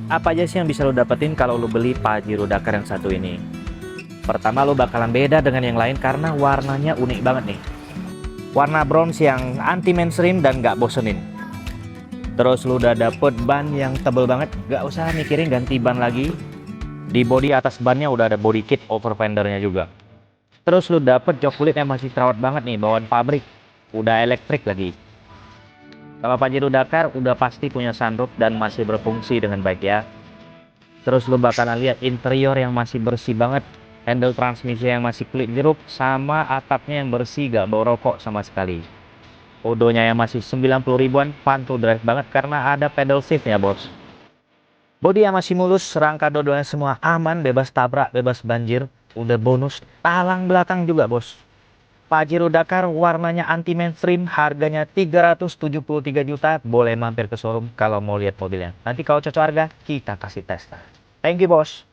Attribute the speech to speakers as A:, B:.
A: Apa aja sih yang bisa lo dapetin kalau lo beli Pajero Dakar yang satu ini? Pertama, lo bakalan beda dengan yang lain karena warnanya unik banget nih. Warna bronze yang anti mainstream dan gak bosenin. Terus lo udah dapet ban yang tebel banget, gak usah mikirin ganti ban lagi. Di bodi atas bannya udah ada body kit over fendernya juga. Terus lo dapet jok kulit yang masih terawat banget nih, bawaan pabrik. Udah elektrik lagi. Kalau Pajero Dakar udah pasti punya sunroof dan masih berfungsi dengan baik ya. Terus lo bakalan lihat interior yang masih bersih banget, handle transmisi yang masih kulit jeruk, sama atapnya yang bersih gak bau rokok sama sekali. Odonya yang masih 90 ribuan, fun to drive banget karena ada pedal shift ya bos. Bodi yang masih mulus, rangka dua-duanya semua aman, bebas tabrak, bebas banjir. Udah bonus, talang belakang juga bos. Pajero Dakar warnanya anti mainstream, harganya 373 juta. Boleh mampir ke showroom kalau mau lihat mobilnya. Nanti kalau cocok harga, kita kasih tes. Thank you bos.